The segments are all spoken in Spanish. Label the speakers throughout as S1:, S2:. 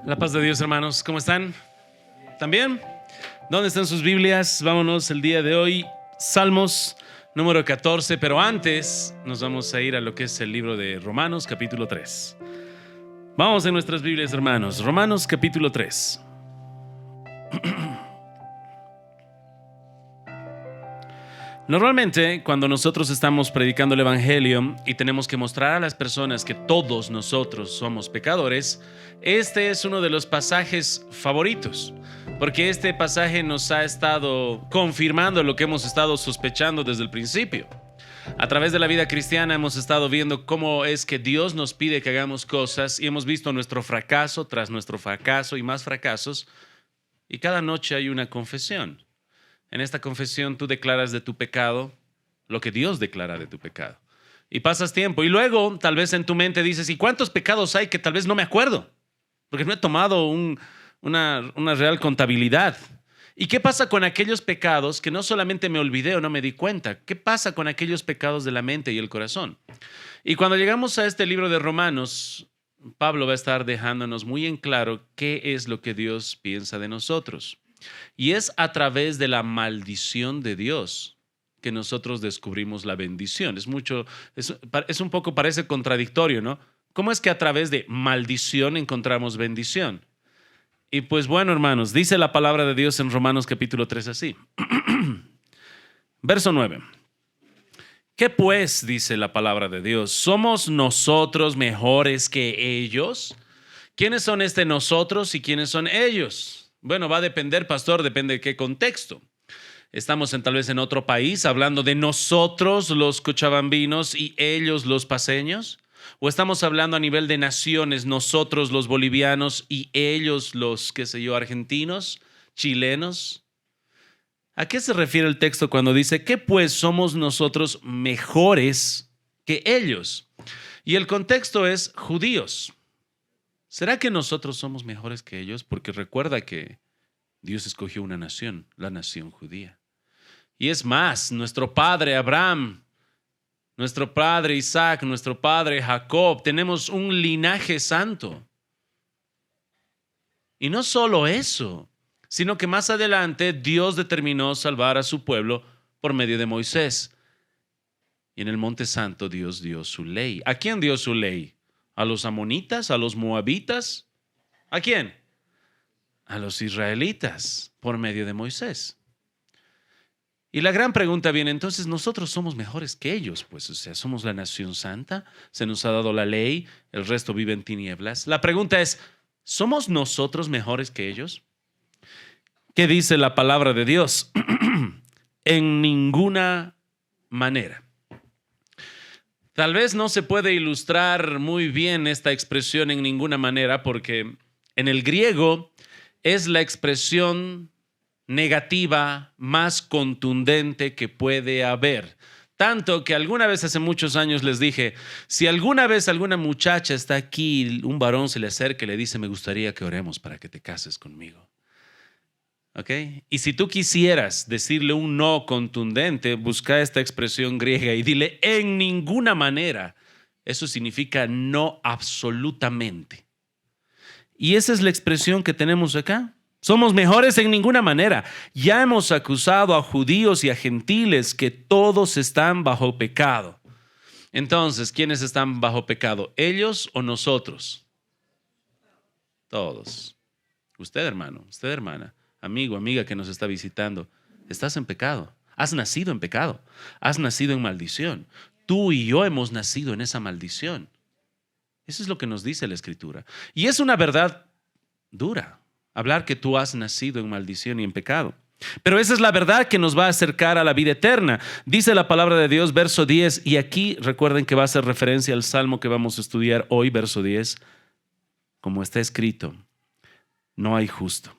S1: La paz de Dios, hermanos. ¿Cómo están? ¿También? ¿Dónde están sus Biblias? Vámonos el día de hoy. Salmos número 14, pero antes nos vamos a ir a lo que es el libro de Romanos, capítulo 3. Vamos en nuestras Biblias, hermanos. Romanos, capítulo 3. Normalmente, cuando nosotros estamos predicando el Evangelio y tenemos que mostrar a las personas que todos nosotros somos pecadores, este es uno de los pasajes favoritos, porque este pasaje nos ha estado confirmando lo que hemos estado sospechando desde el principio. A través de la vida cristiana hemos estado viendo cómo es que Dios nos pide que hagamos cosas y hemos visto nuestro fracaso tras nuestro fracaso y más fracasos, y cada noche hay una confesión. En esta confesión tú declaras de tu pecado lo que Dios declara de tu pecado. Y pasas tiempo. Y luego tal vez en tu mente dices, ¿y cuántos pecados hay que tal vez no me acuerdo? Porque no he tomado una real contabilidad. ¿Y qué pasa con aquellos pecados que no solamente me olvidé o no me di cuenta? ¿Qué pasa con aquellos pecados de la mente y el corazón? Y cuando llegamos a este libro de Romanos, Pablo va a estar dejándonos muy en claro qué es lo que Dios piensa de nosotros. Y es a través de la maldición de Dios que nosotros descubrimos la bendición. Es un poco, parece contradictorio, ¿no? ¿Cómo es que a través de maldición encontramos bendición? Y pues bueno, hermanos, dice la palabra de Dios en Romanos capítulo 3 así. Verso 9. ¿Qué pues, dice la palabra de Dios? ¿Somos nosotros mejores que ellos? ¿Quiénes son nosotros y quiénes son ellos? Bueno, va a depender, pastor, depende de qué contexto. Estamos tal vez en otro país hablando de nosotros los cochabambinos y ellos los paceños. ¿O estamos hablando a nivel de naciones, nosotros los bolivianos y ellos los, argentinos, chilenos? ¿A qué se refiere el texto cuando dice que pues somos nosotros mejores que ellos? Y el contexto es judíos. ¿Será que nosotros somos mejores que ellos? Porque recuerda que Dios escogió una nación, la nación judía. Y es más, nuestro padre Abraham, nuestro padre Isaac, nuestro padre Jacob, tenemos un linaje santo. Y no solo eso, sino que más adelante Dios determinó salvar a su pueblo por medio de Moisés. Y en el Monte Santo Dios dio su ley. ¿A quién dio su ley? ¿A los amonitas? ¿A los moabitas? ¿A quién? A los israelitas, por medio de Moisés. Y la gran pregunta viene, entonces, ¿nosotros somos mejores que ellos? Pues, somos la nación santa, se nos ha dado la ley, el resto vive en tinieblas. La pregunta es, ¿somos nosotros mejores que ellos? ¿Qué dice la palabra de Dios? En ninguna manera. Tal vez no se puede ilustrar muy bien esta expresión en ninguna manera porque en el griego es la expresión negativa más contundente que puede haber. Tanto que alguna vez hace muchos años les dije, si alguna vez alguna muchacha está aquí, un varón se le acerca y le dice, me gustaría que oremos para que te cases conmigo. ¿Ok? Y si tú quisieras decirle un no contundente, busca esta expresión griega y dile en ninguna manera. Eso significa no absolutamente. Y esa es la expresión que tenemos acá. Somos mejores en ninguna manera. Ya hemos acusado a judíos y a gentiles que todos están bajo pecado. Entonces, ¿quiénes están bajo pecado? ¿Ellos o nosotros? Todos. Usted, hermano, usted, hermana. Amigo, amiga que nos está visitando, estás en pecado, has nacido en pecado, has nacido en maldición. Tú y yo hemos nacido en esa maldición. Eso es lo que nos dice la Escritura. Y es una verdad dura, hablar que tú has nacido en maldición y en pecado. Pero esa es la verdad que nos va a acercar a la vida eterna. Dice la palabra de Dios, verso 10, y aquí recuerden que va a hacer referencia al Salmo que vamos a estudiar hoy, verso 10, como está escrito, no hay justo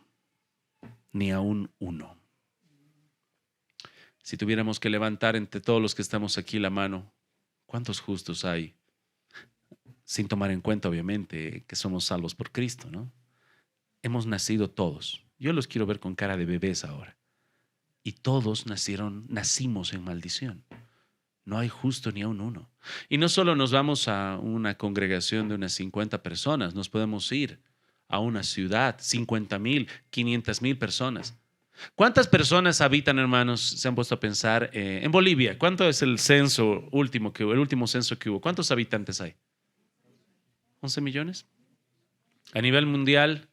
S1: ni aún uno. Si tuviéramos que levantar entre todos los que estamos aquí la mano, ¿cuántos justos hay? Sin tomar en cuenta, obviamente, que somos salvos por Cristo, ¿no? Hemos nacido todos. Yo los quiero ver con cara de bebés ahora. Y todos nacimos en maldición. No hay justo ni aún uno. Y no solo nos vamos a una congregación de unas 50 personas, nos podemos ir a una ciudad, 50,000, 500,000 personas. ¿Cuántas personas habitan, hermanos? Se han puesto a pensar en Bolivia. ¿Cuánto es el censo último que hubo, el último censo que hubo? ¿Cuántos habitantes hay? ¿11 millones? A nivel mundial,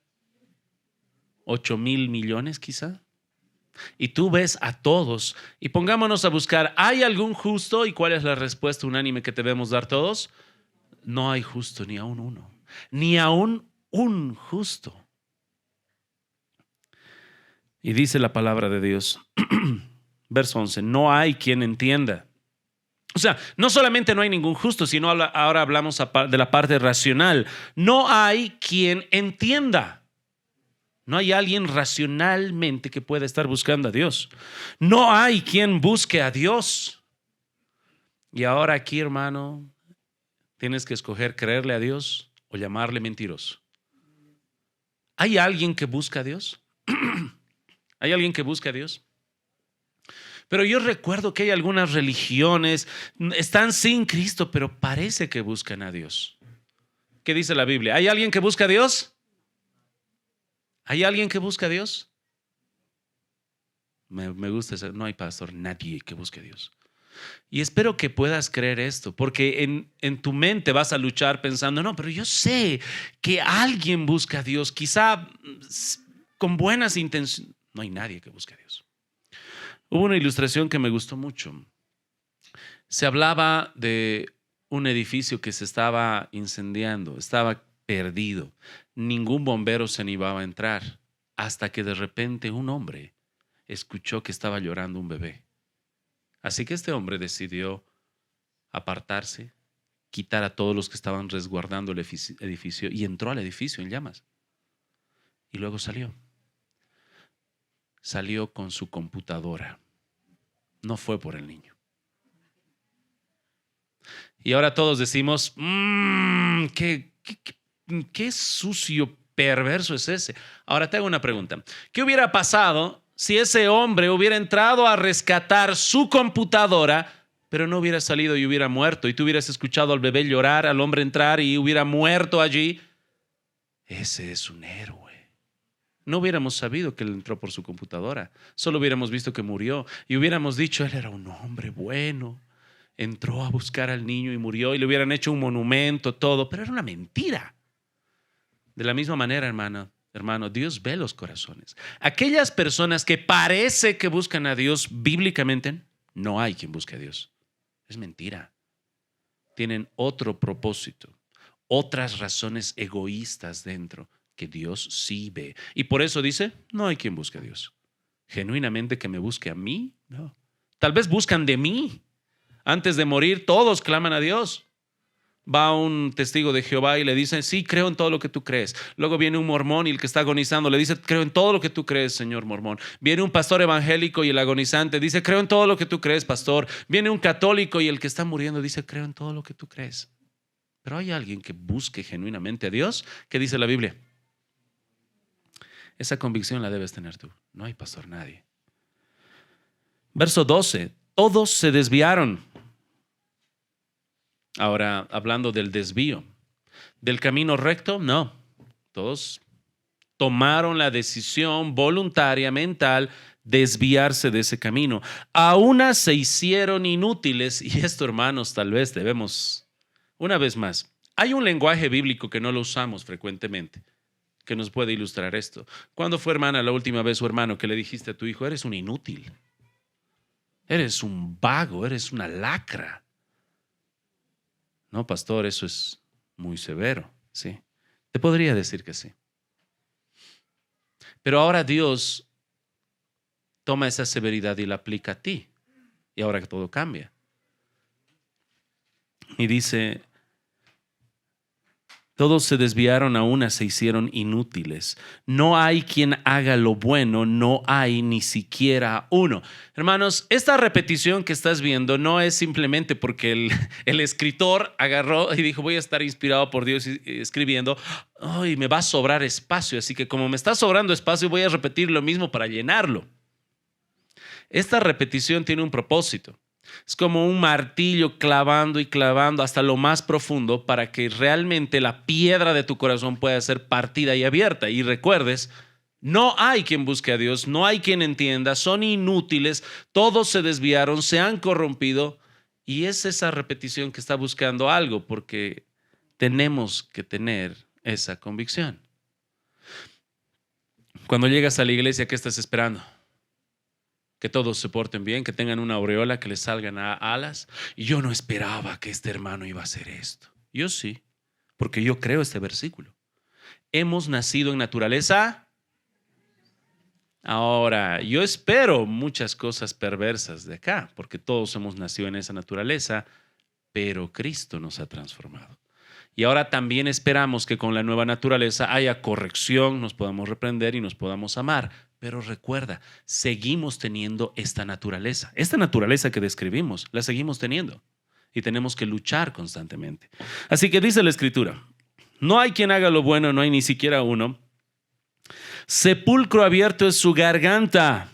S1: 8,000 millones quizá. Y tú ves a todos y pongámonos a buscar, ¿hay algún justo? ¿Y cuál es la respuesta unánime que debemos dar todos? No hay justo ni aún uno, ni aún un justo. Y dice la palabra de Dios, verso 11, no hay quien entienda. O sea, no solamente no hay ningún justo, sino ahora hablamos de la parte racional. No hay quien entienda. No hay alguien racionalmente que pueda estar buscando a Dios. No hay quien busque a Dios. Y ahora aquí, hermano, tienes que escoger creerle a Dios o llamarle mentiroso. ¿Hay alguien que busca a Dios? ¿Hay alguien que busca a Dios? Pero yo recuerdo que hay algunas religiones, están sin Cristo, pero parece que buscan a Dios. ¿Qué dice la Biblia? ¿Hay alguien que busca a Dios? ¿Hay alguien que busca a Dios? Me gusta eso. No hay pastor, nadie que busque a Dios. Y espero que puedas creer esto, porque en tu mente vas a luchar pensando, no, pero yo sé que alguien busca a Dios, quizá con buenas intenciones. No hay nadie que busque a Dios. Hubo una ilustración que me gustó mucho. Se hablaba de un edificio que se estaba incendiando, estaba perdido. Ningún bombero se animaba a entrar hasta que de repente un hombre escuchó que estaba llorando un bebé. Así que este hombre decidió apartarse, quitar a todos los que estaban resguardando el edificio y entró al edificio en llamas. Y luego salió. Salió con su computadora. No fue por el niño. Y ahora todos decimos, qué sucio, perverso es ese. Ahora te hago una pregunta. ¿Qué hubiera pasado si ese hombre hubiera entrado a rescatar su computadora, pero no hubiera salido y hubiera muerto? Y tú hubieras escuchado al bebé llorar, al hombre entrar y hubiera muerto allí. Ese es un héroe. No hubiéramos sabido que él entró por su computadora. Solo hubiéramos visto que murió. Y hubiéramos dicho, él era un hombre bueno. Entró a buscar al niño y murió. Y le hubieran hecho un monumento, todo. Pero era una mentira. De la misma manera, hermano, Dios ve los corazones. Aquellas personas que parece que buscan a Dios bíblicamente, no hay quien busque a Dios. Es mentira. Tienen otro propósito, otras razones egoístas dentro que Dios sí ve. Y por eso dice, no hay quien busque a Dios. Genuinamente que me busque a mí, no. Tal vez buscan de mí. Antes de morir, todos claman a Dios. Va un testigo de Jehová y le dice, sí, creo en todo lo que tú crees. Luego viene un mormón y el que está agonizando le dice, creo en todo lo que tú crees, señor mormón. Viene un pastor evangélico y el agonizante dice, creo en todo lo que tú crees, pastor. Viene un católico y el que está muriendo dice, creo en todo lo que tú crees. Pero hay alguien que busque genuinamente a Dios. ¿Qué dice la Biblia? Esa convicción la debes tener tú. No hay pastor, nadie. Verso 12. Todos se desviaron. Ahora, hablando del desvío. ¿Del camino recto? No. Todos tomaron la decisión voluntaria, mental, desviarse de ese camino. A unas se hicieron inútiles. Y esto, hermanos, tal vez debemos, una vez más, hay un lenguaje bíblico que no lo usamos frecuentemente, que nos puede ilustrar esto. ¿Cuándo fue, hermana, la última vez o hermano que le dijiste a tu hijo, eres un inútil? Eres un vago, eres una lacra. No, pastor, eso es muy severo, ¿sí? Te podría decir que sí. Pero ahora Dios toma esa severidad y la aplica a ti. Y ahora que todo cambia. Y dice, todos se desviaron, a una se hicieron inútiles. No hay quien haga lo bueno, no hay ni siquiera uno. Hermanos, esta repetición que estás viendo no es simplemente porque el escritor agarró y dijo, voy a estar inspirado por Dios escribiendo, y me va a sobrar espacio, así que como me está sobrando espacio voy a repetir lo mismo para llenarlo. Esta repetición tiene un propósito. Es como un martillo clavando y clavando hasta lo más profundo para que realmente la piedra de tu corazón pueda ser partida y abierta. Y recuerdes, no hay quien busque a Dios, no hay quien entienda, son inútiles, todos se desviaron, se han corrompido. Y es esa repetición que está buscando algo, porque tenemos que tener esa convicción. Cuando llegas a la iglesia, ¿qué estás esperando? Que todos se porten bien, que tengan una aureola, que les salgan alas. Y yo no esperaba que este hermano iba a hacer esto. Yo sí, porque yo creo este versículo. Hemos nacido en naturaleza. Ahora, yo espero muchas cosas perversas de acá, porque todos hemos nacido en esa naturaleza, pero Cristo nos ha transformado. Y ahora también esperamos que con la nueva naturaleza haya corrección, nos podamos reprender y nos podamos amar. Pero recuerda, seguimos teniendo esta naturaleza. Esta naturaleza que describimos, la seguimos teniendo. Y tenemos que luchar constantemente. Así que dice la Escritura, no hay quien haga lo bueno, no hay ni siquiera uno. Sepulcro abierto es su garganta.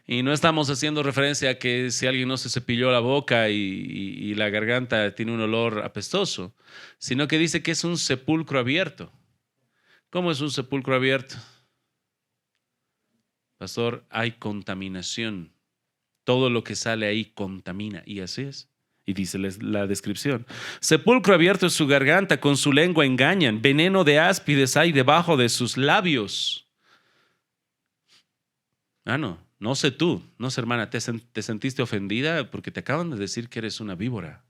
S1: Y no estamos haciendo referencia a que si alguien no se cepilló la boca y la garganta tiene un olor apestoso, sino que dice que es un sepulcro abierto. ¿Cómo es un sepulcro abierto? Pastor, hay contaminación. Todo lo que sale ahí contamina. Y así es. Y dice la descripción. Sepulcro abierto es su garganta, con su lengua engañan. Veneno de áspides hay debajo de sus labios. No sé tú, no sé hermana, ¿te sentiste ofendida? Porque te acaban de decir que eres una víbora.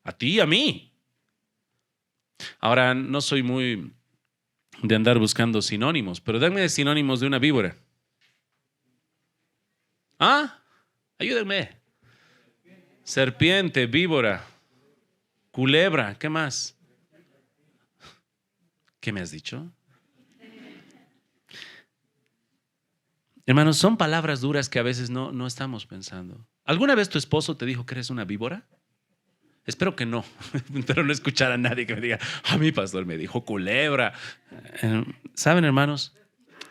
S1: A ti y a mí. Ahora, no soy muy de andar buscando sinónimos, pero denme sinónimos de una víbora. Ayúdenme. Serpiente, víbora, culebra, ¿qué más? ¿Qué me has dicho? Hermanos, son palabras duras que a veces no estamos pensando. ¿Alguna vez tu esposo te dijo que eres una víbora? Espero que no, pero no escuchar a nadie que me diga, a mi pastor me dijo culebra. ¿Saben, hermanos?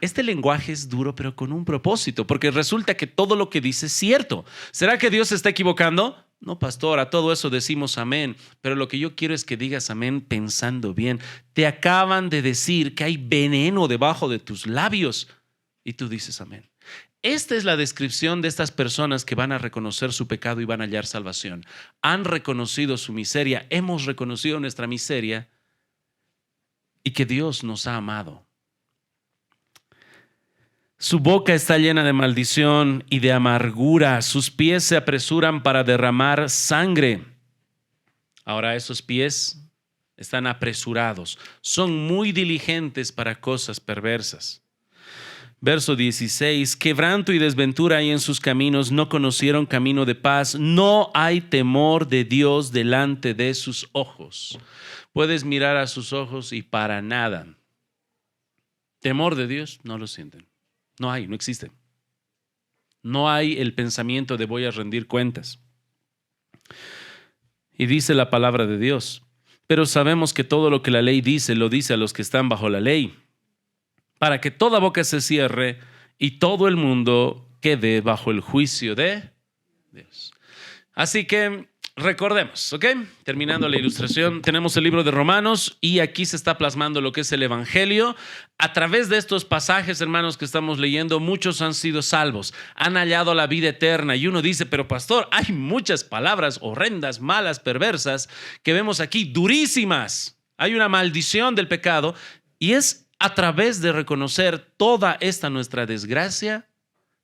S1: Este lenguaje es duro, pero con un propósito, porque resulta que todo lo que dice es cierto. ¿Será que Dios se está equivocando? No, pastor, a todo eso decimos amén, pero lo que yo quiero es que digas amén pensando bien. Te acaban de decir que hay veneno debajo de tus labios y tú dices amén. Esta es la descripción de estas personas que van a reconocer su pecado y van a hallar salvación. Han reconocido su miseria, hemos reconocido nuestra miseria y que Dios nos ha amado. Su boca está llena de maldición y de amargura. Sus pies se apresuran para derramar sangre. Ahora esos pies están apresurados. Son muy diligentes para cosas perversas. Verso 16. Quebranto y desventura hay en sus caminos. No conocieron camino de paz. No hay temor de Dios delante de sus ojos. Puedes mirar a sus ojos y para nada. Temor de Dios no lo sienten. No hay, no existe. No hay el pensamiento de voy a rendir cuentas. Y dice la palabra de Dios. Pero sabemos que todo lo que la ley dice, lo dice a los que están bajo la ley, para que toda boca se cierre y todo el mundo quede bajo el juicio de Dios. Así que recordemos, ¿ok? Terminando la ilustración, tenemos el libro de Romanos y aquí se está plasmando lo que es el Evangelio. A través de estos pasajes, hermanos, que estamos leyendo, muchos han sido salvos, han hallado la vida eterna. Y uno dice, pero pastor, hay muchas palabras horrendas, malas, perversas que vemos aquí, durísimas. Hay una maldición del pecado y es a través de reconocer toda esta nuestra desgracia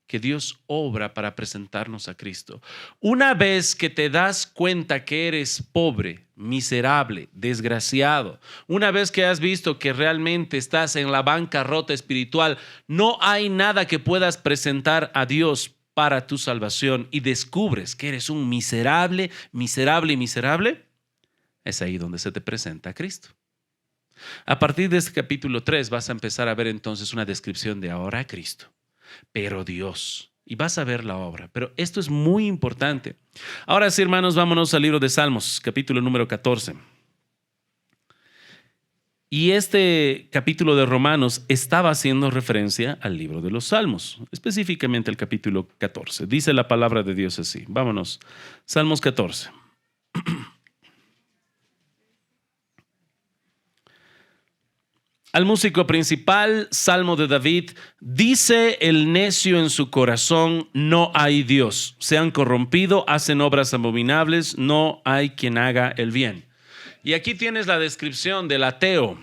S1: que Dios obra para presentarnos a Cristo. Una vez que te das cuenta que eres pobre, miserable, desgraciado, una vez que has visto que realmente estás en la bancarrota espiritual, no hay nada que puedas presentar a Dios para tu salvación y descubres que eres un miserable, miserable y miserable, es ahí donde se te presenta a Cristo. A partir de este capítulo 3 vas a empezar a ver entonces una descripción de ahora Cristo. Pero Dios, y vas a ver la obra, pero esto es muy importante. Ahora sí, hermanos, vámonos al libro de Salmos, capítulo número 14. Y este capítulo de Romanos estaba haciendo referencia al libro de los Salmos, específicamente el capítulo 14. Dice la palabra de Dios así. Vámonos. Salmos 14. Al músico principal, Salmo de David, dice el necio en su corazón, no hay Dios. Se han corrompido, hacen obras abominables, no hay quien haga el bien. Y aquí tienes la descripción del ateo,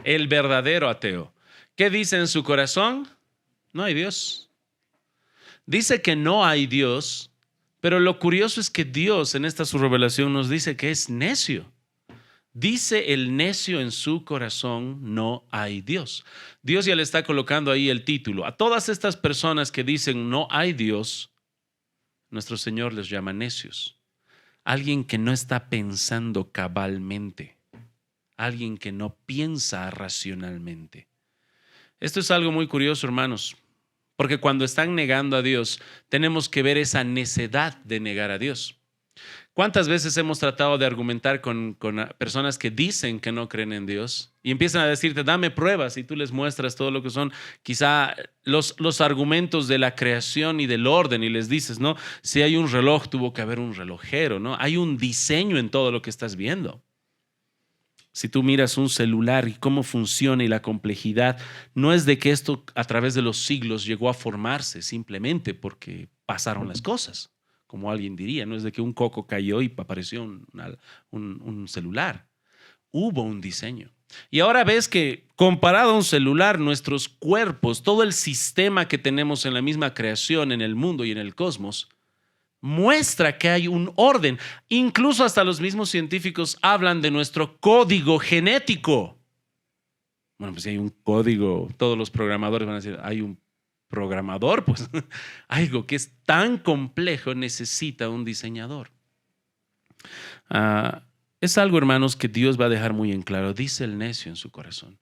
S1: el verdadero ateo. ¿Qué dice en su corazón? No hay Dios. Dice que no hay Dios, pero lo curioso es que Dios en esta su revelación nos dice que es necio. Dice el necio en su corazón, no hay Dios. Dios ya le está colocando ahí el título. A todas estas personas que dicen no hay Dios, nuestro Señor les llama necios. Alguien que no está pensando cabalmente. Alguien que no piensa racionalmente. Esto es algo muy curioso, hermanos, porque cuando están negando a Dios, tenemos que ver esa necedad de negar a Dios. ¿Cuántas veces hemos tratado de argumentar con personas que dicen que no creen en Dios y empiezan a decirte, dame pruebas, y tú les muestras todo lo que son quizá los argumentos de la creación y del orden y les dices, no, si hay un reloj, tuvo que haber un relojero, ¿no? Hay un diseño en todo lo que estás viendo. Si tú miras un celular y cómo funciona y la complejidad, no es de que esto a través de los siglos llegó a formarse simplemente porque pasaron las cosas. Como alguien diría, no es de que un coco cayó y apareció un celular. Hubo un diseño. Y ahora ves que comparado a un celular, nuestros cuerpos, todo el sistema que tenemos en la misma creación, en el mundo y en el cosmos, muestra que hay un orden. Incluso hasta los mismos científicos hablan de nuestro código genético. Bueno, pues si hay un código, todos los programadores van a decir, hay un programador, pues algo que es tan complejo necesita un diseñador. Es algo, hermanos, que Dios va a dejar muy en claro. Dice el necio en su corazón.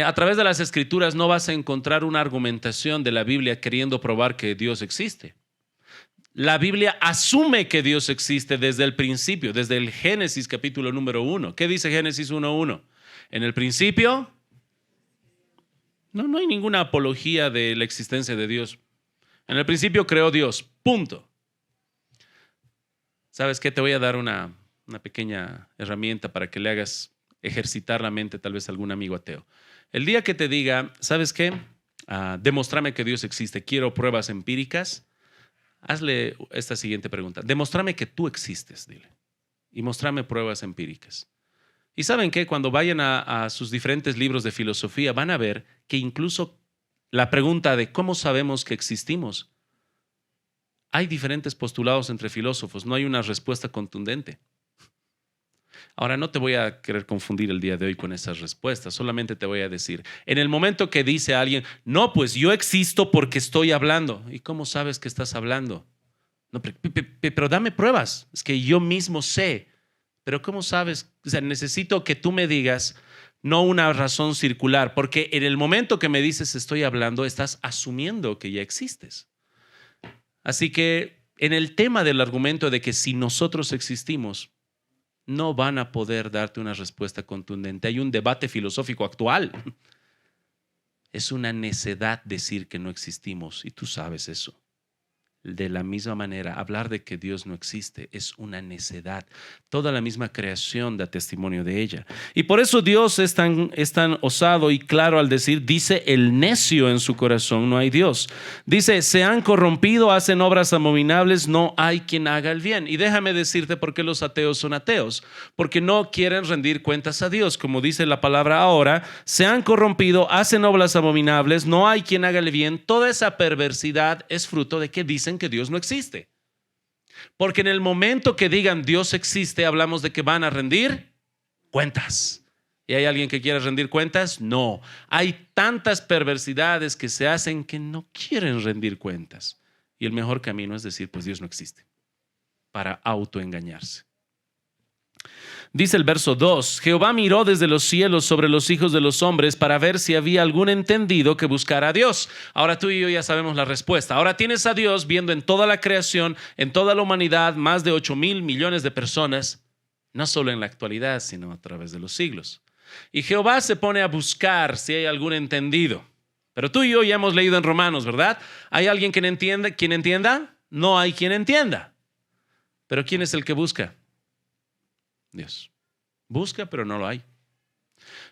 S1: A través de las Escrituras no vas a encontrar una argumentación de la Biblia queriendo probar que Dios existe. La Biblia asume que Dios existe desde el principio, desde el Génesis capítulo número 1. ¿Qué dice Génesis 1:1? En el principio, no hay ninguna apología de la existencia de Dios. En el principio creó Dios, punto. ¿Sabes qué? Te voy a dar una pequeña herramienta para que le hagas ejercitar la mente tal vez a algún amigo ateo. El día que te diga, ¿sabes qué? Demostrame que Dios existe, quiero pruebas empíricas. Hazle esta siguiente pregunta. Demostrame que tú existes, dile. Y mostrame pruebas empíricas. Y ¿saben qué? Cuando vayan a sus diferentes libros de filosofía, van a ver que incluso la pregunta de cómo sabemos que existimos, hay diferentes postulados entre filósofos, no hay una respuesta contundente. Ahora, no te voy a querer confundir el día de hoy con esas respuestas, solamente te voy a decir, en el momento que dice alguien, no, pues yo existo porque estoy hablando. ¿Y cómo sabes que estás hablando? No, pero dame pruebas, es que yo mismo sé. Pero ¿cómo sabes? O sea, necesito que tú me digas, no una razón circular, porque en el momento que me dices estoy hablando, estás asumiendo que ya existes. Así que en el tema del argumento de que si nosotros existimos, no van a poder darte una respuesta contundente. Hay un debate filosófico actual. Es una necedad decir que no existimos y tú sabes eso. De la misma manera, hablar de que Dios no existe es una necedad. Toda la misma creación da testimonio de ella. Y por eso Dios es tan osado y claro al decir, dice el necio en su corazón, no hay Dios. Dice, se han corrompido, hacen obras abominables, no hay quien haga el bien. Y déjame decirte por qué los ateos son ateos. Porque no quieren rendir cuentas a Dios. Como dice la palabra ahora, se han corrompido, hacen obras abominables, no hay quien haga el bien. Toda esa perversidad es fruto de que dicen que Dios no existe. Porque en el momento que digan Dios existe, hablamos de que van a rendir cuentas. ¿Y hay alguien que quiere rendir cuentas? No. Hay tantas perversidades que se hacen que no quieren rendir cuentas. Y el mejor camino es decir, pues Dios no existe, para autoengañarse. Dice el verso 2, Jehová miró desde los cielos sobre los hijos de los hombres para ver si había algún entendido que buscara a Dios. Ahora tú y yo ya sabemos la respuesta. Ahora tienes a Dios viendo en toda la creación, en toda la humanidad, más de 8,000 millones de personas, no solo en la actualidad, sino a través de los siglos. Y Jehová se pone a buscar si hay algún entendido. Pero tú y yo ya hemos leído en Romanos, ¿verdad? ¿Hay alguien que entienda? ¿Quién entienda? No hay quien entienda. Pero ¿quién es el que busca? Dios. Busca, pero no lo hay.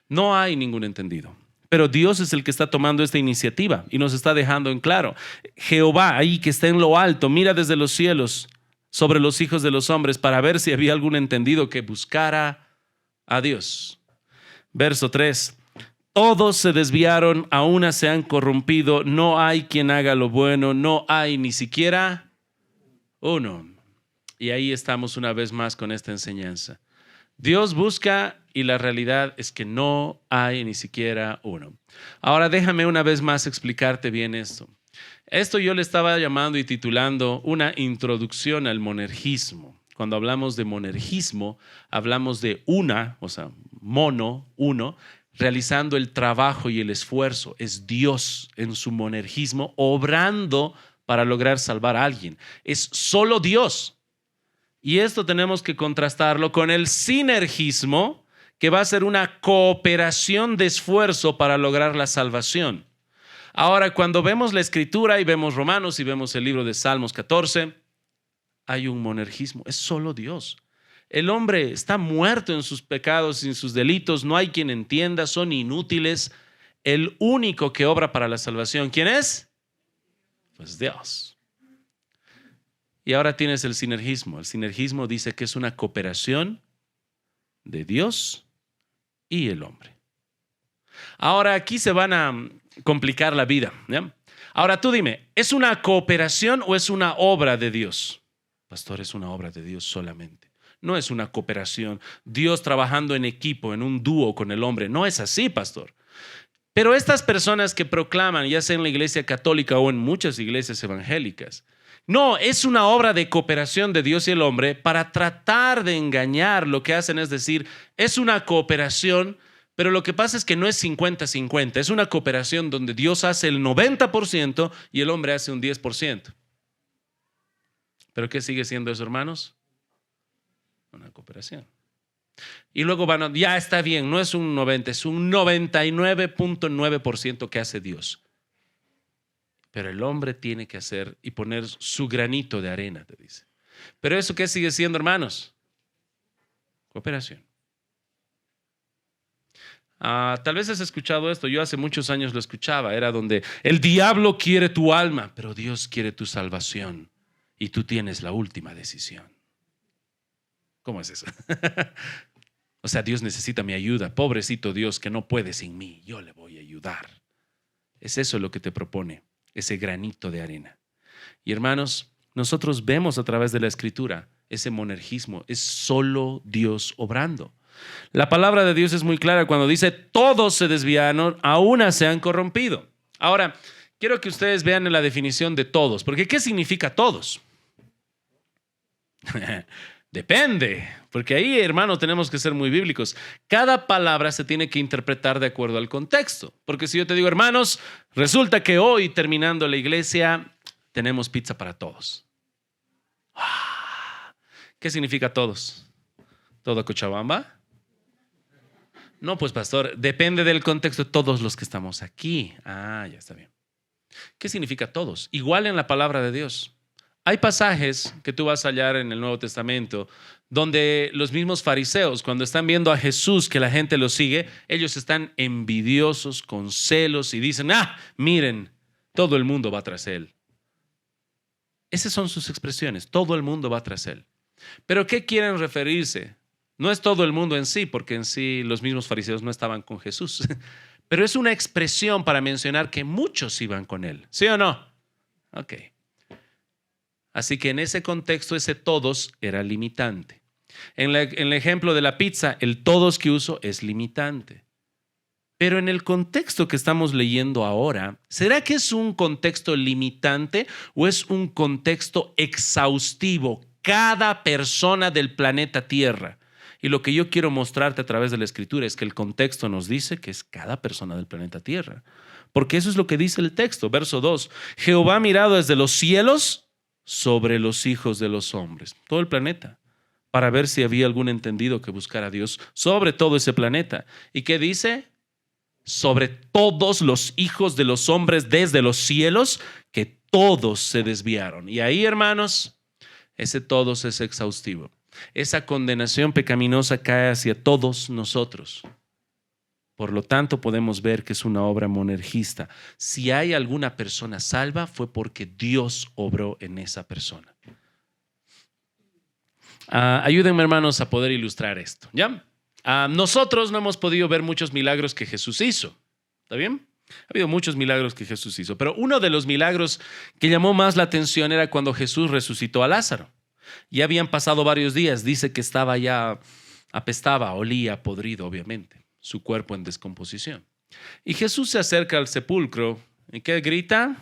S1: No hay ningún entendido. Pero Dios es el que está tomando esta iniciativa y nos está dejando en claro. Jehová, ahí que está en lo alto, mira desde los cielos sobre los hijos de los hombres para ver si había algún entendido que buscara a Dios. Verso 3. Todos se desviaron, a una se han corrompido, no hay quien haga lo bueno, no hay ni siquiera uno. Y ahí estamos una vez más con esta enseñanza. Dios busca y la realidad es que no hay ni siquiera uno. Ahora déjame una vez más explicarte bien esto. Esto yo le estaba llamando y titulando una introducción al monergismo. Cuando hablamos de monergismo, hablamos de una, o sea, mono, uno, realizando el trabajo y el esfuerzo. Es Dios en su monergismo obrando para lograr salvar a alguien. Es solo Dios. Y esto tenemos que contrastarlo con el sinergismo, que va a ser una cooperación de esfuerzo para lograr la salvación. Ahora, cuando vemos la Escritura y vemos Romanos y vemos el libro de Salmos 14, hay un monergismo, es solo Dios. El hombre está muerto en sus pecados y en sus delitos, no hay quien entienda, son inútiles. El único que obra para la salvación, ¿quién es? Pues Dios. Y ahora tienes el sinergismo. El sinergismo dice que es una cooperación de Dios y el hombre. Ahora aquí se van a complicar la vida, ¿ya? Ahora tú dime, ¿es una cooperación o es una obra de Dios? Pastor, es una obra de Dios solamente. No es una cooperación. Dios trabajando en equipo, en un dúo con el hombre. No es así, pastor. Pero estas personas que proclaman, ya sea en la iglesia católica o en muchas iglesias evangélicas, no, es una obra de cooperación de Dios y el hombre para tratar de engañar. Lo que hacen es decir, es una cooperación, pero lo que pasa es que no es 50-50. Es una cooperación donde Dios hace el 90% y el hombre hace un 10%. ¿Pero qué sigue siendo eso, hermanos? Una cooperación. Y luego ya está bien, no es un 90, es un 99.9% que hace Dios. Pero el hombre tiene que hacer y poner su granito de arena, te dice. Pero ¿eso qué sigue siendo, hermanos? Cooperación. Tal vez has escuchado esto, yo hace muchos años lo escuchaba, era donde el diablo quiere tu alma, pero Dios quiere tu salvación y tú tienes la última decisión. ¿Cómo es eso? O sea, Dios necesita mi ayuda, pobrecito Dios que no puede sin mí, yo le voy a ayudar. Es eso lo que te propone, ese granito de arena. Y hermanos, nosotros vemos a través de la Escritura ese monergismo, es solo Dios obrando. La palabra de Dios es muy clara cuando dice, todos se desviaron, a una se han corrompido. Ahora, quiero que ustedes vean la definición de todos, porque ¿qué significa todos? Depende, porque ahí, hermano, tenemos que ser muy bíblicos. Cada palabra se tiene que interpretar de acuerdo al contexto, porque si yo te digo, hermanos, resulta que hoy, terminando la iglesia, tenemos pizza para todos. ¿Qué significa todos? ¿Todo Cochabamba? No, pues pastor, depende del contexto de todos los que estamos aquí. Ya está bien. ¿Qué significa todos? Igual en la palabra de Dios. Hay pasajes que tú vas a hallar en el Nuevo Testamento donde los mismos fariseos, cuando están viendo a Jesús que la gente lo sigue, ellos están envidiosos, con celos y dicen, miren, todo el mundo va tras él. Esas son sus expresiones, todo el mundo va tras él. ¿Pero qué quieren referirse? No es todo el mundo en sí, porque en sí los mismos fariseos no estaban con Jesús, pero es una expresión para mencionar que muchos iban con él, ¿sí o no? Ok. Así que en ese contexto ese todos era limitante. En el ejemplo de la pizza, el todos que uso es limitante. Pero en el contexto que estamos leyendo ahora, ¿será que es un contexto limitante o es un contexto exhaustivo? Cada persona del planeta Tierra. Y lo que yo quiero mostrarte a través de la Escritura es que el contexto nos dice que es cada persona del planeta Tierra. Porque eso es lo que dice el texto, verso 2. Jehová ha mirado desde los cielos sobre los hijos de los hombres, todo el planeta, para ver si había algún entendido que buscara a Dios sobre todo ese planeta. ¿Y qué dice? Sobre todos los hijos de los hombres desde los cielos, que todos se desviaron. Y ahí, hermanos, ese todos es exhaustivo. Esa condenación pecaminosa cae hacia todos nosotros. Por lo tanto, podemos ver que es una obra monergista. Si hay alguna persona salva, fue porque Dios obró en esa persona. Ayúdenme, hermanos, a poder ilustrar esto, ¿ya? Nosotros no hemos podido ver muchos milagros que Jesús hizo. ¿Está bien? Ha habido muchos milagros que Jesús hizo, pero uno de los milagros que llamó más la atención era cuando Jesús resucitó a Lázaro. Ya habían pasado varios días. Dice que estaba ya, apestaba, olía podrido, obviamente, su cuerpo en descomposición. Y Jesús se acerca al sepulcro. ¿Y qué grita?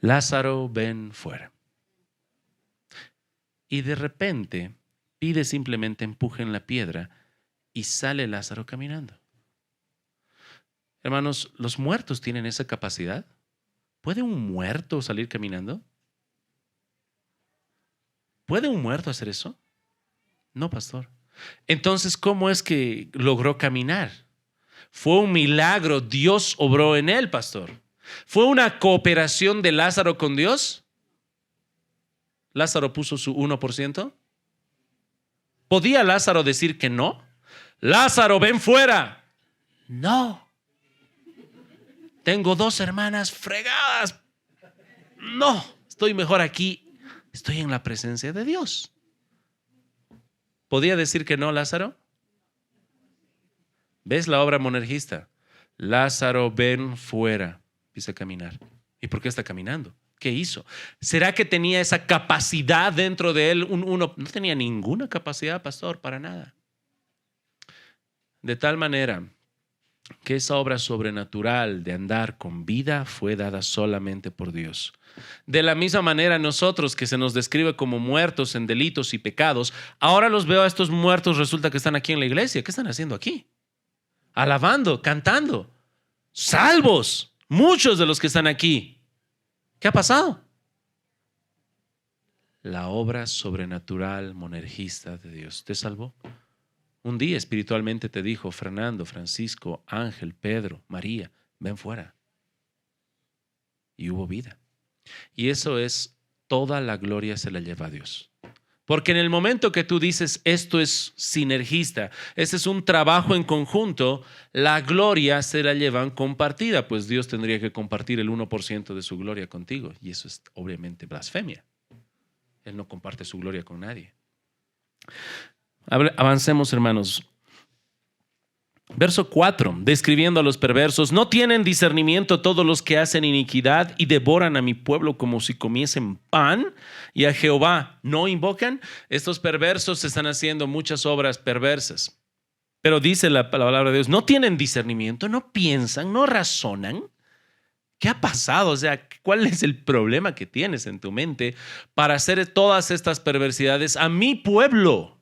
S1: Lázaro, ven fuera. Y de repente pide simplemente empujen la piedra y sale Lázaro caminando. Hermanos, ¿los muertos tienen esa capacidad? ¿Puede un muerto salir caminando? ¿Puede un muerto hacer eso? No, pastor. Entonces, ¿cómo es que logró caminar? Fue un milagro, Dios obró en él, pastor. ¿Fue una cooperación de Lázaro con Dios? ¿Lázaro puso su 1%? ¿Podía Lázaro decir que no? Lázaro, ven fuera. No. Tengo 2 hermanas fregadas. No, estoy mejor aquí. Estoy en la presencia de Dios. ¿Podía decir que no, Lázaro? ¿Ves la obra monergista? Lázaro, ven fuera. Empieza a caminar. ¿Y por qué está caminando? ¿Qué hizo? ¿Será que tenía esa capacidad dentro de él? No tenía ninguna capacidad, pastor, para nada. De tal manera que esa obra sobrenatural de andar con vida fue dada solamente por Dios. De la misma manera, nosotros que se nos describe como muertos en delitos y pecados, ahora los veo a estos muertos, resulta que están aquí en la iglesia. ¿Qué están haciendo aquí? Alabando, cantando, salvos, muchos de los que están aquí. ¿Qué ha pasado? La obra sobrenatural monergista de Dios te salvó. Un día espiritualmente te dijo, Fernando, Francisco, Ángel, Pedro, María, ven fuera. Y hubo vida. Y eso es, toda la gloria se la lleva a Dios. Porque en el momento que tú dices, esto es sinergista, este es un trabajo en conjunto, la gloria se la llevan compartida, pues Dios tendría que compartir el 1% de su gloria contigo. Y eso es obviamente blasfemia. Él no comparte su gloria con nadie. Avancemos, hermanos. Verso 4, describiendo a los perversos: no tienen discernimiento todos los que hacen iniquidad y devoran a mi pueblo como si comiesen pan, y a Jehová no invocan. Estos perversos están haciendo muchas obras perversas. Pero dice la palabra de Dios, no tienen discernimiento, no piensan, no razonan. ¿Qué ha pasado? O sea, ¿cuál es el problema que tienes en tu mente para hacer todas estas perversidades a mi pueblo?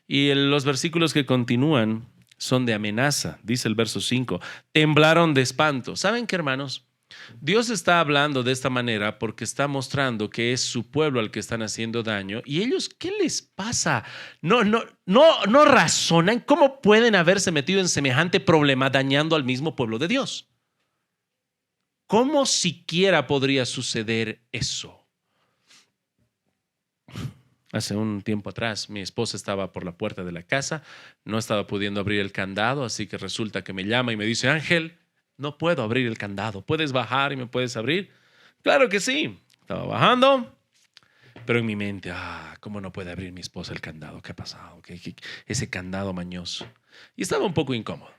S1: Y los versículos que continúan son de amenaza. Dice el verso 5, temblaron de espanto. ¿Saben qué, hermanos? Dios está hablando de esta manera porque está mostrando que es su pueblo al que están haciendo daño. Y ellos, ¿qué les pasa? No razonan. ¿Cómo pueden haberse metido en semejante problema dañando al mismo pueblo de Dios? ¿Cómo siquiera podría suceder eso? Hace un tiempo atrás, mi esposa estaba por la puerta de la casa, no estaba pudiendo abrir el candado, así que resulta que me llama y me dice, Ángel, no puedo abrir el candado, ¿puedes bajar y me puedes abrir? Claro que sí, estaba bajando, pero en mi mente, ¿cómo no puede abrir mi esposa el candado? ¿Qué ha pasado? Ese candado mañoso. Y estaba un poco incómodo.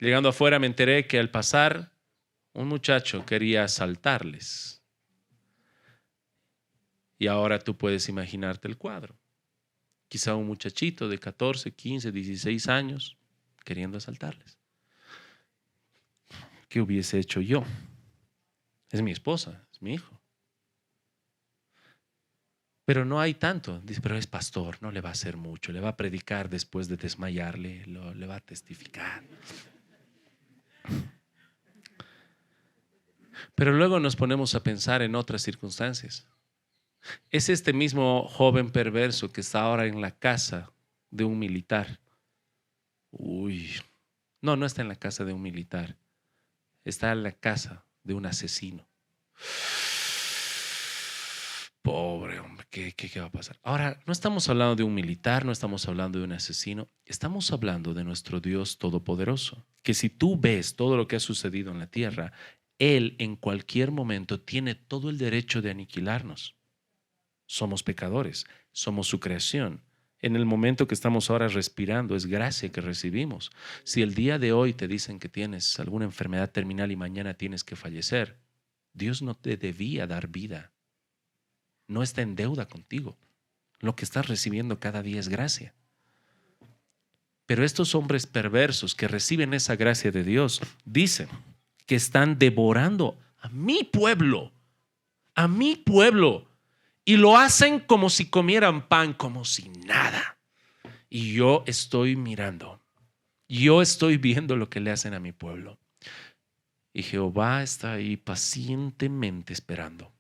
S1: Llegando afuera me enteré que al pasar, un muchacho quería asaltarles. Y ahora tú puedes imaginarte el cuadro. Quizá un muchachito de 14, 15, 16 años queriendo asaltarles. ¿Qué hubiese hecho yo? Es mi esposa, es mi hijo. Pero no hay tanto. Dice, pero es pastor, no le va a hacer mucho. Le va a predicar después de desmayarle, le va a testificar. Pero luego nos ponemos a pensar en otras circunstancias. Es este mismo joven perverso que está ahora en la casa de un militar. Uy, no está en la casa de un militar. Está en la casa de un asesino. Pobre hombre, ¿qué va a pasar? Ahora, no estamos hablando de un militar, no estamos hablando de un asesino, estamos hablando de nuestro Dios Todopoderoso, que si tú ves todo lo que ha sucedido en la tierra, Él en cualquier momento tiene todo el derecho de aniquilarnos. Somos pecadores, somos su creación. En el momento que estamos ahora respirando, es gracia que recibimos. Si el día de hoy te dicen que tienes alguna enfermedad terminal y mañana tienes que fallecer, Dios no te debía dar vida. No está en deuda contigo. Lo que estás recibiendo cada día es gracia. Pero estos hombres perversos que reciben esa gracia de Dios dicen que están devorando a mi pueblo, y lo hacen como si comieran pan, como si nada. Y yo estoy mirando, yo estoy viendo lo que le hacen a mi pueblo. Y Jehová está ahí pacientemente esperando.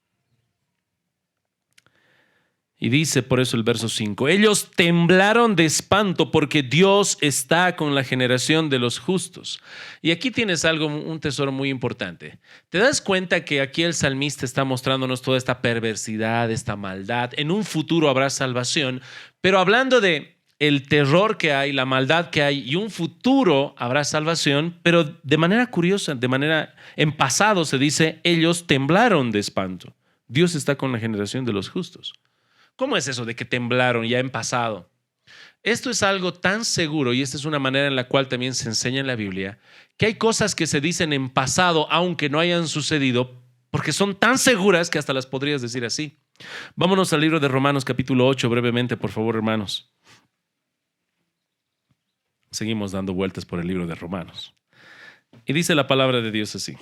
S1: Y dice por eso el verso 5, ellos temblaron de espanto porque Dios está con la generación de los justos. Y aquí tienes algo, un tesoro muy importante. ¿Te das cuenta que aquí el salmista está mostrándonos toda esta perversidad, esta maldad? En un futuro habrá salvación, pero hablando de el terror que hay, la maldad que hay y un futuro habrá salvación, pero de manera curiosa, en pasado se dice, ellos temblaron de espanto. Dios está con la generación de los justos. ¿Cómo es eso de que temblaron ya en pasado? Esto es algo tan seguro, y esta es una manera en la cual también se enseña en la Biblia, que hay cosas que se dicen en pasado aunque no hayan sucedido, porque son tan seguras que hasta las podrías decir así. Vámonos al libro de Romanos capítulo 8 brevemente, por favor, hermanos. Seguimos dando vueltas por el libro de Romanos. Y dice la palabra de Dios así.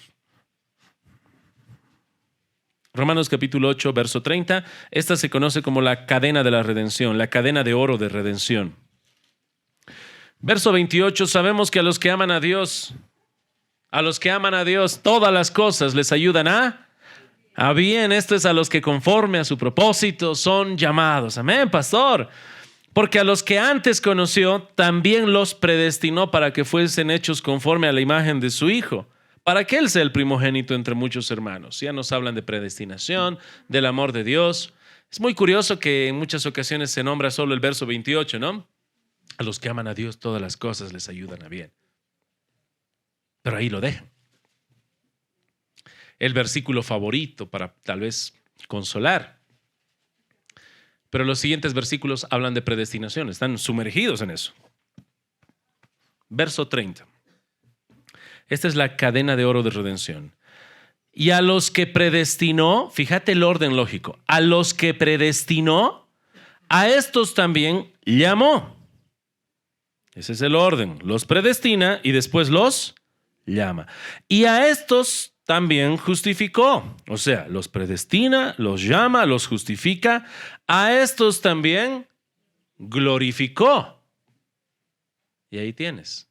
S1: Romanos capítulo 8, verso 30. Esta se conoce como la cadena de la redención, la cadena de oro de redención. Verso 28, sabemos que a los que aman a Dios, todas las cosas les ayudan a bien. Esto es a los que conforme a su propósito son llamados. Amén, pastor. Porque a los que antes conoció, también los predestinó para que fuesen hechos conforme a la imagen de su Hijo, para que Él sea el primogénito entre muchos hermanos. Ya nos hablan de predestinación, del amor de Dios. Es muy curioso que en muchas ocasiones se nombra solo el verso 28, ¿no? A los que aman a Dios, todas las cosas les ayudan a bien. Pero ahí lo dejan. El versículo favorito para tal vez consolar. Pero los siguientes versículos hablan de predestinación, están sumergidos en eso. Verso 30. Esta es la cadena de oro de redención. Y a los que predestinó, fíjate el orden lógico, a los que predestinó, a estos también llamó. Ese es el orden. Los predestina y después los llama. Y a estos también justificó. O sea, los predestina, los llama, los justifica. A estos también glorificó. Y ahí tienes.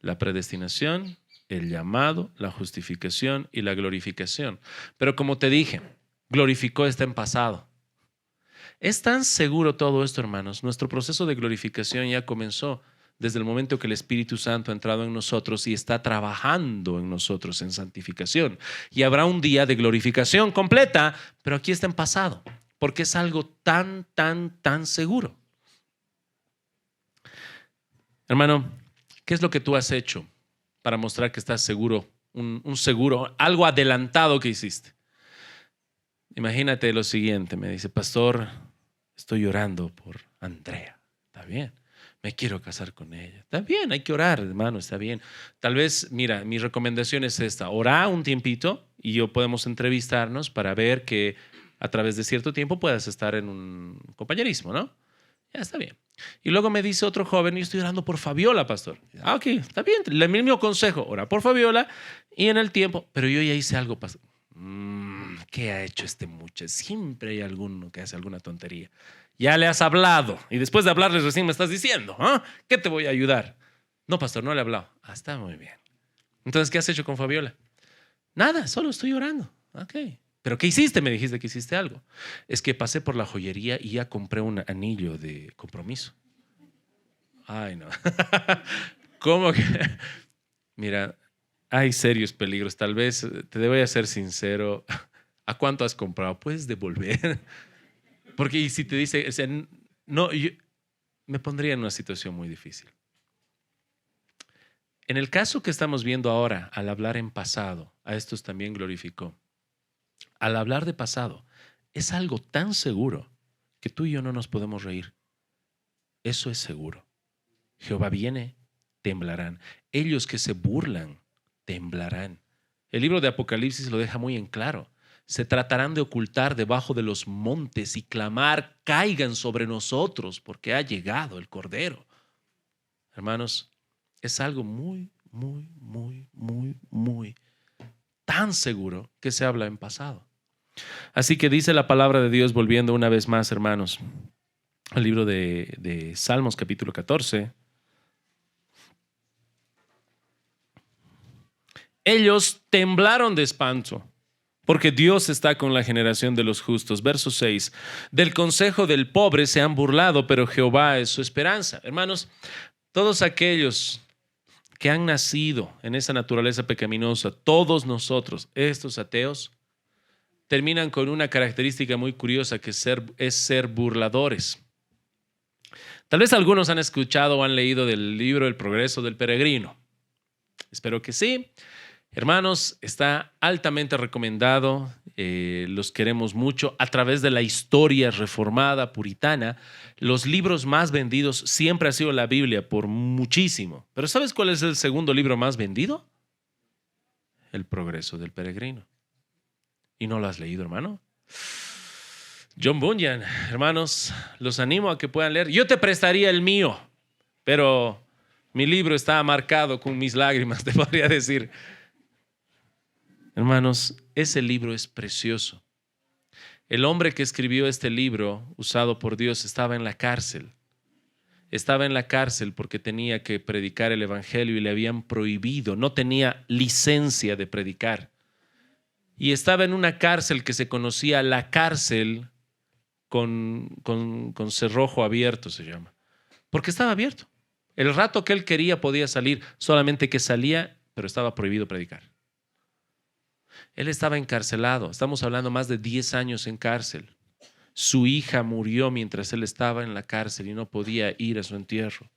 S1: La predestinación, el llamado, la justificación y la glorificación. Pero como te dije, glorificó está en pasado. Es tan seguro todo esto, hermanos. Nuestro proceso de glorificación ya comenzó desde el momento que el Espíritu Santo ha entrado en nosotros y está trabajando en nosotros en santificación. Y habrá un día de glorificación completa, pero aquí está en pasado, porque es algo tan seguro. Hermano, ¿qué es lo que tú has hecho para mostrar que estás seguro, un seguro, algo adelantado que hiciste? Imagínate lo siguiente, me dice, pastor, estoy llorando por Andrea. Está bien, me quiero casar con ella. Está bien, hay que orar, hermano, está bien. Tal vez, mira, mi recomendación es esta, orá un tiempito y yo podemos entrevistarnos para ver que a través de cierto tiempo puedas estar en un compañerismo, ¿no? Ya está bien. Y luego me dice otro joven, yo estoy orando por Fabiola, pastor. Ok, está bien. El mismo consejo, ora por Fabiola y en el tiempo. Pero yo ya hice algo, pastor. ¿Qué ha hecho este muchacho? Siempre hay alguno que hace alguna tontería. Ya le has hablado y después de hablarles recién me estás diciendo, ¿qué te voy a ayudar? No, pastor, no le he hablado. Está muy bien. Entonces, ¿qué has hecho con Fabiola? Nada, solo estoy orando. Ok, ¿Pero qué hiciste? Me dijiste que hiciste algo. Es que pasé por la joyería y ya compré un anillo de compromiso. Ay, no. ¿Cómo que? Mira, hay serios peligros. Tal vez te voy a ser sincero. ¿A cuánto has comprado? ¿Puedes devolver? Porque y si te dice, o sea, no, yo me pondría en una situación muy difícil. En el caso que estamos viendo ahora, al hablar en pasado, a estos también glorificó. Al hablar de pasado, es algo tan seguro que tú y yo no nos podemos reír. Eso es seguro. Jehová viene, temblarán. Ellos que se burlan, temblarán. El libro de Apocalipsis lo deja muy en claro. Se tratarán de ocultar debajo de los montes y clamar, caigan sobre nosotros, porque ha llegado el Cordero. Hermanos, es algo muy, muy, muy, muy, muy tan seguro que se habla en pasado. Así que dice la palabra de Dios, volviendo una vez más, hermanos, al libro de Salmos capítulo 14. Ellos temblaron de espanto, porque Dios está con la generación de los justos. Verso 6. Del consejo del pobre se han burlado, pero Jehová es su esperanza. Hermanos, todos aquellos que han nacido en esa naturaleza pecaminosa, todos nosotros, estos ateos, terminan con una característica muy curiosa que es ser burladores. Tal vez algunos han escuchado o han leído del libro El progreso del peregrino. Espero que sí. Hermanos, está altamente recomendado, los queremos mucho. A través de la historia reformada, puritana, los libros más vendidos siempre ha sido la Biblia, por muchísimo. Pero ¿sabes cuál es el segundo libro más vendido? El progreso del peregrino. ¿Y no lo has leído, hermano? John Bunyan, hermanos, los animo a que puedan leer. Yo te prestaría el mío, pero mi libro está marcado con mis lágrimas, te podría decir. Hermanos, ese libro es precioso. El hombre que escribió este libro, usado por Dios, estaba en la cárcel. Estaba en la cárcel porque tenía que predicar el evangelio y le habían prohibido, no tenía licencia de predicar. Y estaba en una cárcel que se conocía la cárcel con cerrojo abierto, se llama. Porque estaba abierto. El rato que él quería podía salir, solamente que salía, pero estaba prohibido predicar. Él estaba encarcelado, estamos hablando más de 10 años en cárcel. Su hija murió mientras él estaba en la cárcel y no podía ir a su entierro.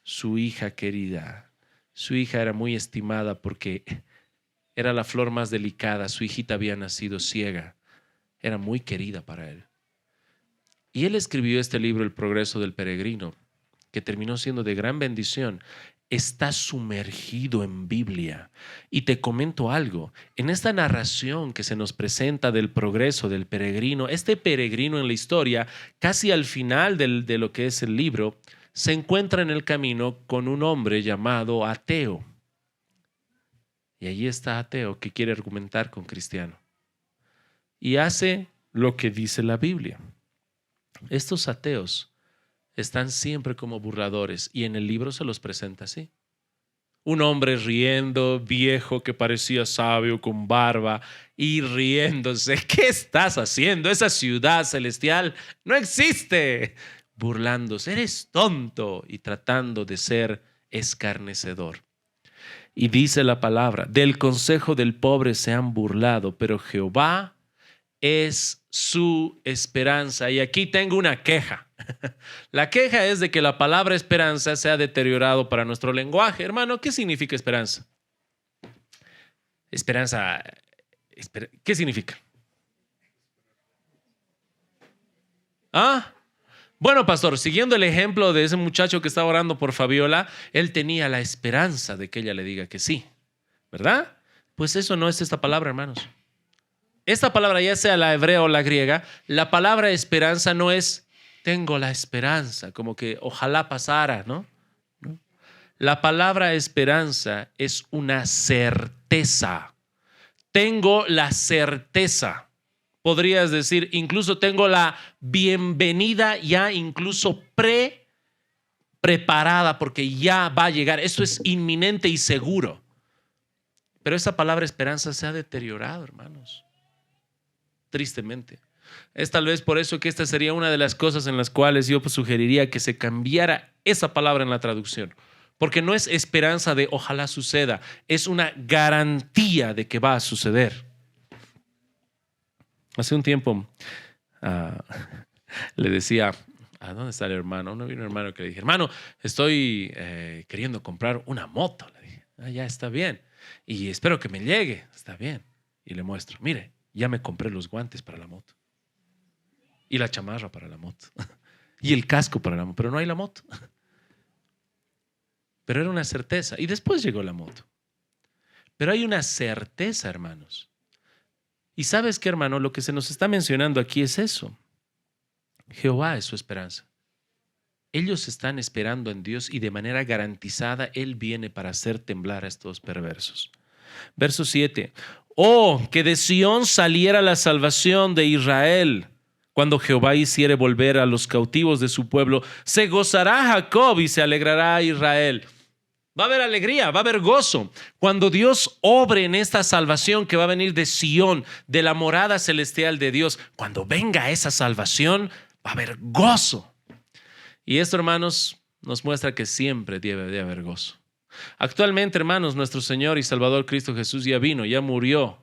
S1: Su hija querida, su hija era muy estimada porque era la flor más delicada. Su hijita había nacido ciega, era muy querida para él. Y él escribió este libro, El progreso del peregrino, que terminó siendo de gran bendición. Está sumergido en Biblia. Y te comento algo, en esta narración que se nos presenta del progreso del peregrino, este peregrino en la historia, casi al final de lo que es el libro, se encuentra en el camino con un hombre llamado Ateo. Y allí está Ateo que quiere argumentar con Cristiano. Y hace lo que dice la Biblia. Estos ateos están siempre como burladores y en el libro se los presenta así. Un hombre riendo, viejo, que parecía sabio, con barba y riéndose. ¿Qué estás haciendo? Esa ciudad celestial no existe. Burlándose, eres tonto y tratando de ser escarnecedor. Y dice la palabra, del consejo del pobre se han burlado, pero Jehová es su esperanza. Y aquí tengo una queja. La queja es de que la palabra esperanza se ha deteriorado para nuestro lenguaje. Hermano, ¿qué significa esperanza? Esperanza, ¿qué significa? ¿Ah? Bueno, pastor, siguiendo el ejemplo de ese muchacho que estaba orando por Fabiola, él tenía la esperanza de que ella le diga que sí, ¿verdad? Pues eso no es esta palabra, hermanos. Esta palabra, ya sea la hebrea o la griega, la palabra esperanza no es tengo la esperanza, como que ojalá pasara, ¿no? ¿No? La palabra esperanza es una certeza. Tengo la certeza. Podrías decir, incluso tengo la bienvenida ya incluso preparada porque ya va a llegar. Esto es inminente y seguro. Pero esa palabra esperanza se ha deteriorado, hermanos. tristemente. Es tal vez por eso que esta sería una de las cosas en las cuales yo sugeriría que se cambiara esa palabra en la traducción. Porque no es esperanza de ojalá suceda, es una garantía de que va a suceder. Hace un tiempo le decía, ¿a dónde está el hermano? No vino un hermano que le dije, hermano, estoy queriendo comprar una moto. Le dije, ya está bien. Y espero que me llegue. Está bien. Y le muestro, mire, ya me compré los guantes para la moto. Y la chamarra para la moto. Y el casco para la moto. Pero no hay la moto. Pero era una certeza. Y después llegó la moto. Pero hay una certeza, hermanos. Y ¿sabes qué, hermano? Lo que se nos está mencionando aquí es eso. Jehová es su esperanza. Ellos están esperando en Dios y de manera garantizada Él viene para hacer temblar a estos perversos. Verso 7. Oh, que de Sión saliera la salvación de Israel. Cuando Jehová hiciere volver a los cautivos de su pueblo, se gozará Jacob y se alegrará Israel. Va a haber alegría, va a haber gozo. Cuando Dios obre en esta salvación que va a venir de Sión, de la morada celestial de Dios, cuando venga esa salvación, va a haber gozo. Y esto, hermanos, nos muestra que siempre debe de haber gozo. Actualmente, hermanos, nuestro Señor y Salvador Cristo Jesús ya vino, ya murió,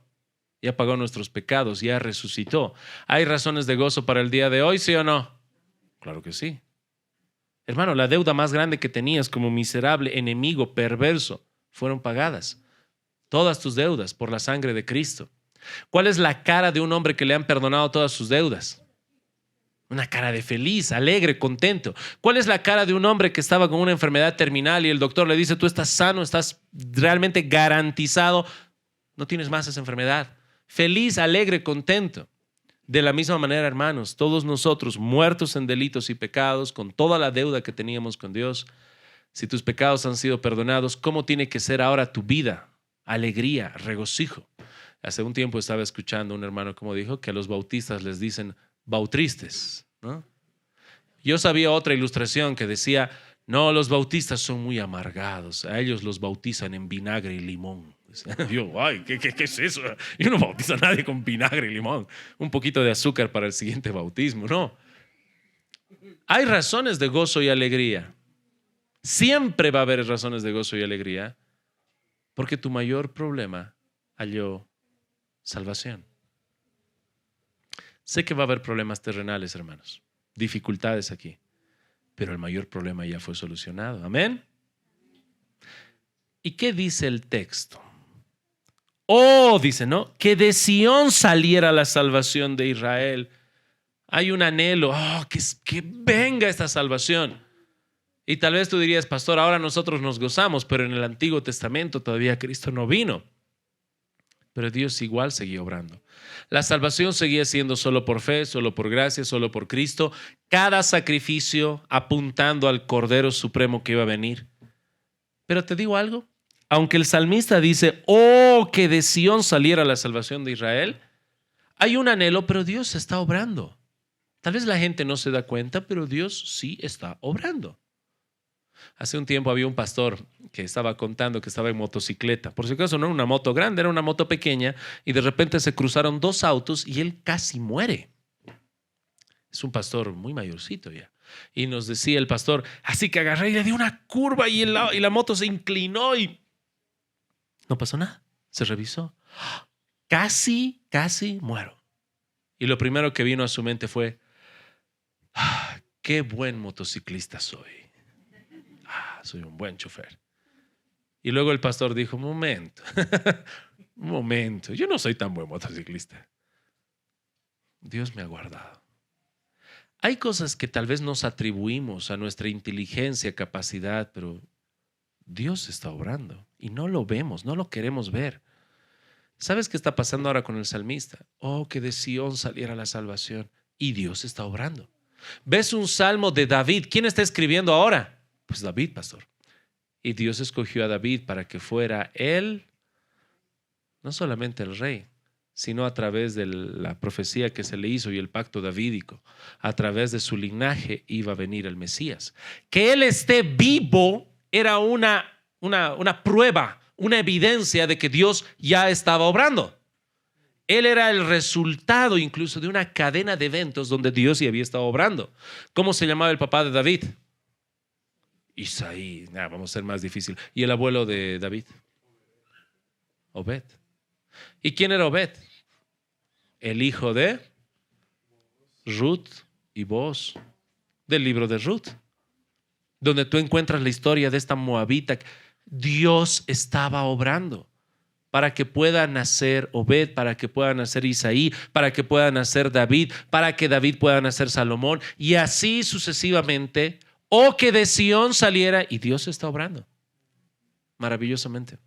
S1: ya pagó nuestros pecados, ya resucitó. ¿Hay razones de gozo para el día de hoy, sí o no? Claro que sí. Hermano, la deuda más grande que tenías como miserable enemigo perverso fueron pagadas. Todas tus deudas por la sangre de Cristo. ¿Cuál es la cara de un hombre que le han perdonado todas sus deudas? Una cara de feliz, alegre, contento. ¿Cuál es la cara de un hombre que estaba con una enfermedad terminal y el doctor le dice, tú estás sano, estás realmente garantizado, no tienes más esa enfermedad? Feliz, alegre, contento. De la misma manera, hermanos, todos nosotros muertos en delitos y pecados, con toda la deuda que teníamos con Dios, si tus pecados han sido perdonados, ¿cómo tiene que ser ahora tu vida? Alegría, regocijo. Hace un tiempo estaba escuchando a un hermano como dijo que a los bautistas les dicen bautristes, ¿no? Yo sabía otra ilustración que decía, no, los bautistas son muy amargados, a ellos los bautizan en vinagre y limón. Yo, ay, ¿qué es eso? Yo no bautizo a nadie con vinagre y limón. Un poquito de azúcar para el siguiente bautismo, no. Hay razones de gozo y alegría. Siempre va a haber razones de gozo y alegría, porque tu mayor problema halló salvación. Sé que va a haber problemas terrenales, hermanos, dificultades aquí, pero el mayor problema ya fue solucionado. Amén. ¿Y qué dice el texto? Oh, dice, ¿no? Que de Sión saliera la salvación de Israel. Hay un anhelo, que venga esta salvación. Y tal vez tú dirías, pastor, ahora nosotros nos gozamos, pero en el Antiguo Testamento todavía Cristo no vino. Pero Dios igual seguía obrando. La salvación seguía siendo solo por fe, solo por gracia, solo por Cristo. Cada sacrificio apuntando al Cordero Supremo que iba a venir. Pero te digo algo. Aunque el salmista dice, oh, que de Sión saliera la salvación de Israel, hay un anhelo, pero Dios está obrando. Tal vez la gente no se da cuenta, pero Dios sí está obrando. Hace un tiempo había un pastor que estaba contando que estaba en motocicleta. Por si acaso no era una moto grande, era una moto pequeña, y de repente se cruzaron dos autos y él casi muere. Es un pastor muy mayorcito ya. Y nos decía el pastor, así que agarré y le di una curva y la moto se inclinó y no pasó nada. Se revisó. Casi muero. Y lo primero que vino a su mente fue, qué buen motociclista soy. Soy un buen chofer. Y luego el pastor dijo, un momento, yo no soy tan buen motociclista. Dios me ha guardado. Hay cosas que tal vez nos atribuimos a nuestra inteligencia, capacidad, pero Dios está obrando y no lo vemos, no lo queremos ver. ¿Sabes qué está pasando ahora con el salmista? Oh, que de Sión saliera la salvación. Y Dios está obrando. ¿Ves un salmo de David? ¿Quién está escribiendo ahora? Pues David, pastor. Y Dios escogió a David para que fuera él, no solamente el rey, sino a través de la profecía que se le hizo y el pacto davídico. A través de su linaje iba a venir el Mesías. Que él esté vivo era una prueba, una evidencia de que Dios ya estaba obrando. Él era el resultado incluso de una cadena de eventos donde Dios ya había estado obrando. ¿Cómo se llamaba el papá de David? Isaí. Vamos a ser más difícil. ¿Y el abuelo de David? Obed. ¿Y quién era Obed? El hijo de Ruth y Boaz, del libro de Ruth, donde tú encuentras la historia de esta moabita. Dios estaba obrando para que pueda nacer Obed, para que pueda nacer Isaí, para que pueda nacer David, para que David pueda nacer Salomón, y así sucesivamente, o que de Sión saliera, y Dios está obrando maravillosamente.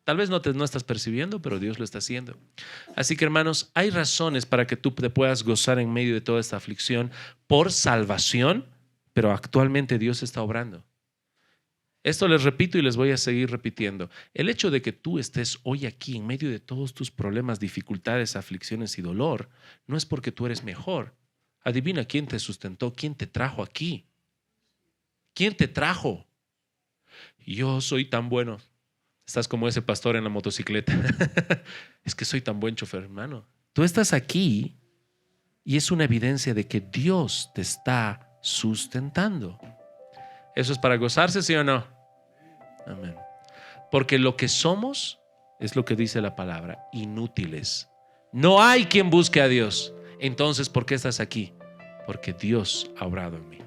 S1: Tal vez no estás percibiendo, pero Dios lo está haciendo. Así que, hermanos, hay razones para que tú te puedas gozar en medio de toda esta aflicción por salvación, pero actualmente Dios está obrando. Esto les repito y les voy a seguir repitiendo. El hecho de que tú estés hoy aquí en medio de todos tus problemas, dificultades, aflicciones y dolor, no es porque tú eres mejor. Adivina quién te sustentó, quién te trajo aquí. ¿Quién te trajo? Yo soy tan bueno. Estás como ese pastor en la motocicleta. Es que soy tan buen chofer, hermano. Tú estás aquí y es una evidencia de que Dios te está sustentando. ¿Eso es para gozarse, sí o no? Amén. Porque lo que somos es lo que dice la palabra, inútiles. No hay quien busque a Dios. Entonces, ¿por qué estás aquí? Porque Dios ha obrado en mí.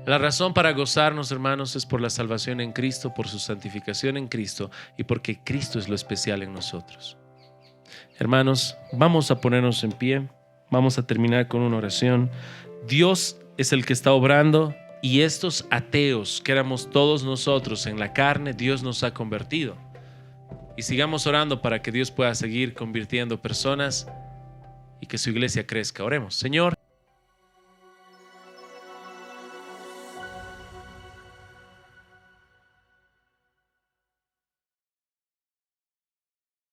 S1: La razón para gozarnos, hermanos, es por la salvación en Cristo, por su santificación en Cristo y porque Cristo es lo especial en nosotros. Hermanos, vamos a ponernos en pie. Vamos a terminar con una oración. Dios es el que está obrando. Y estos ateos que éramos todos nosotros en la carne, Dios nos ha convertido. Y sigamos orando para que Dios pueda seguir convirtiendo personas y que su iglesia crezca. Oremos. Señor,